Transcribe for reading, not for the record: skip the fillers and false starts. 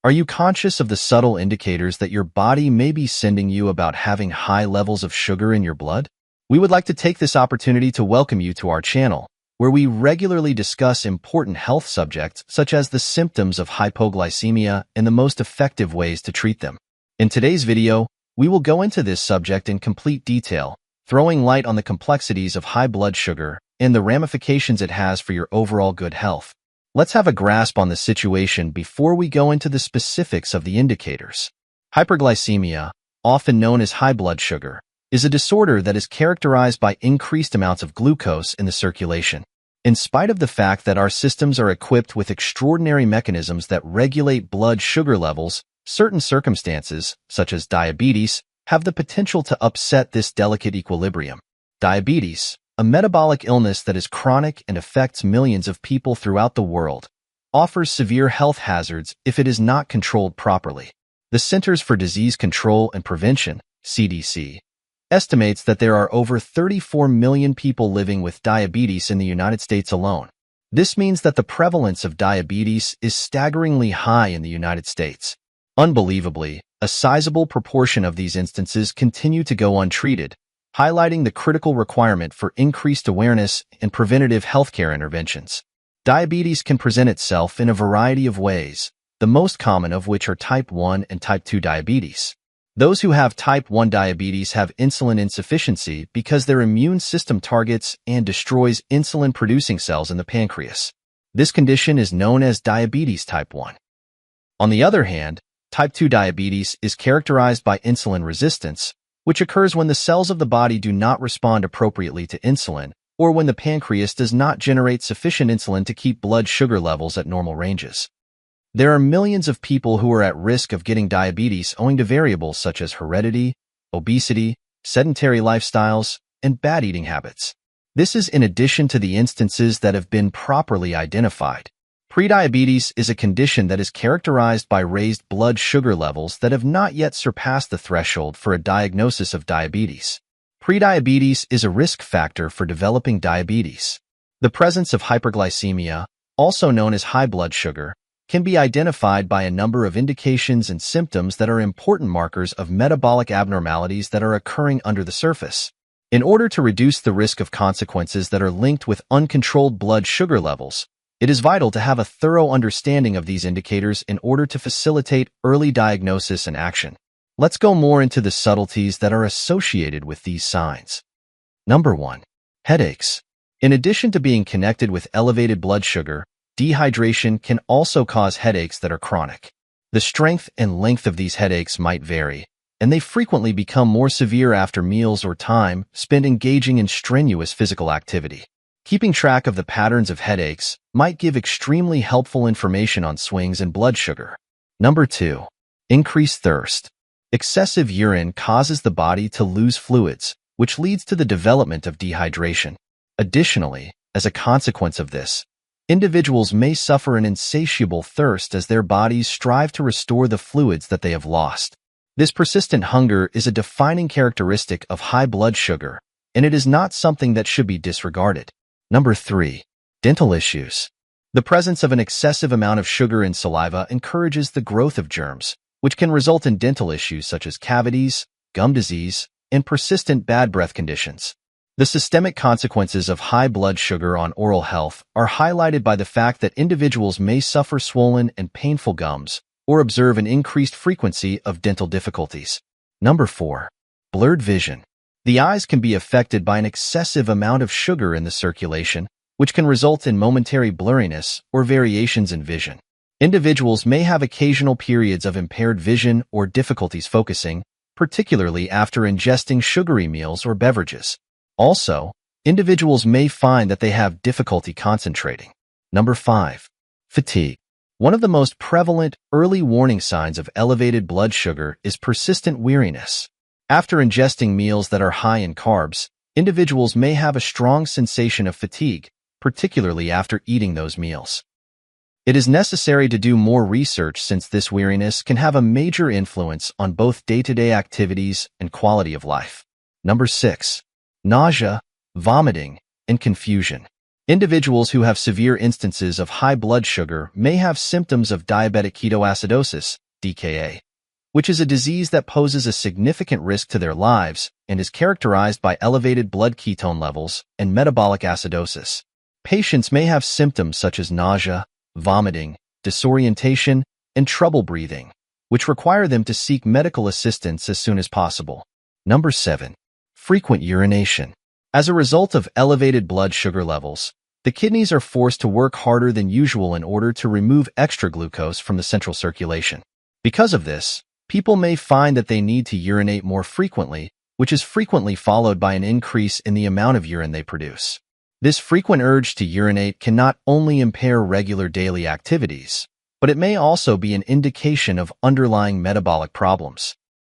Are you conscious of the subtle indicators that your body may be sending you about having high levels of sugar in your blood? We would like to take this opportunity to welcome you to our channel, where we regularly discuss important health subjects such as the symptoms of hypoglycemia and the most effective ways to treat them. In today's video, we will go into this subject in complete detail, throwing light on the complexities of high blood sugar and the ramifications it has for your overall good health. Let's have a grasp on the situation before we go into the specifics of the indicators. Hyperglycemia, often known as high blood sugar, is a disorder that is characterized by increased amounts of glucose in the circulation. In spite of the fact that our systems are equipped with extraordinary mechanisms that regulate blood sugar levels, certain circumstances, such as diabetes, have the potential to upset this delicate equilibrium. Diabetes, a metabolic illness that is chronic and affects millions of people throughout the world, offers severe health hazards if it is not controlled properly. The Centers for Disease Control and Prevention, CDC, estimates that there are over 34 million people living with diabetes in the United States alone. This means that the prevalence of diabetes is staggeringly high in the United States. Unbelievably, a sizable proportion of these instances continue to go untreated, highlighting the critical requirement for increased awareness and preventative healthcare interventions. Diabetes can present itself in a variety of ways, the most common of which are type 1 and type 2 diabetes. Those who have type 1 diabetes have insulin insufficiency because their immune system targets and destroys insulin-producing cells in the pancreas. This condition is known as diabetes type 1. On the other hand, type 2 diabetes is characterized by insulin resistance, which occurs when the cells of the body do not respond appropriately to insulin, or when the pancreas does not generate sufficient insulin to keep blood sugar levels at normal ranges. There are millions of people who are at risk of getting diabetes owing to variables such as heredity, obesity, sedentary lifestyles, and bad eating habits. This is in addition to the instances that have been properly identified. Prediabetes is a condition that is characterized by raised blood sugar levels that have not yet surpassed the threshold for a diagnosis of diabetes. Prediabetes is a risk factor for developing diabetes. The presence of hyperglycemia, also known as high blood sugar, can be identified by a number of indications and symptoms that are important markers of metabolic abnormalities that are occurring under the surface. In order to reduce the risk of consequences that are linked with uncontrolled blood sugar levels, it is vital to have a thorough understanding of these indicators in order to facilitate early diagnosis and action. Let's go more into the subtleties that are associated with these signs. Number 1. Headaches. In addition to being connected with elevated blood sugar, dehydration can also cause headaches that are chronic. The strength and length of these headaches might vary, and they frequently become more severe after meals or time spent engaging in strenuous physical activity. Keeping track of the patterns of headaches might give extremely helpful information on swings in blood sugar. Number 2. Increased thirst. Excessive urine causes the body to lose fluids, which leads to the development of dehydration. Additionally, as a consequence of this, individuals may suffer an insatiable thirst as their bodies strive to restore the fluids that they have lost. This persistent hunger is a defining characteristic of high blood sugar, and it is not something that should be disregarded. Number 3. Dental issues. The presence of an excessive amount of sugar in saliva encourages the growth of germs, which can result in dental issues such as cavities, gum disease, and persistent bad breath conditions. The systemic consequences of high blood sugar on oral health are highlighted by the fact that individuals may suffer swollen and painful gums or observe an increased frequency of dental difficulties. Number 4. Blurred vision. The eyes can be affected by an excessive amount of sugar in the circulation, which can result in momentary blurriness or variations in vision. Individuals may have occasional periods of impaired vision or difficulties focusing, particularly after ingesting sugary meals or beverages. Also, individuals may find that they have difficulty concentrating. Number 5. Fatigue. One of the most prevalent early warning signs of elevated blood sugar is persistent weariness. After ingesting meals that are high in carbs, individuals may have a strong sensation of fatigue, particularly after eating those meals. It is necessary to do more research since this weariness can have a major influence on both day-to-day activities and quality of life. Number 6. Nausea, vomiting, and confusion. Individuals who have severe instances of high blood sugar may have symptoms of diabetic ketoacidosis, DKA, which is a disease that poses a significant risk to their lives and is characterized by elevated blood ketone levels and metabolic acidosis. Patients may have symptoms such as nausea, vomiting, disorientation, and trouble breathing, which require them to seek medical assistance as soon as possible. Number 7. Frequent urination. As a result of elevated blood sugar levels, the kidneys are forced to work harder than usual in order to remove extra glucose from the central circulation. Because of this, people may find that they need to urinate more frequently, which is frequently followed by an increase in the amount of urine they produce. This frequent urge to urinate can not only impair regular daily activities, but it may also be an indication of underlying metabolic problems.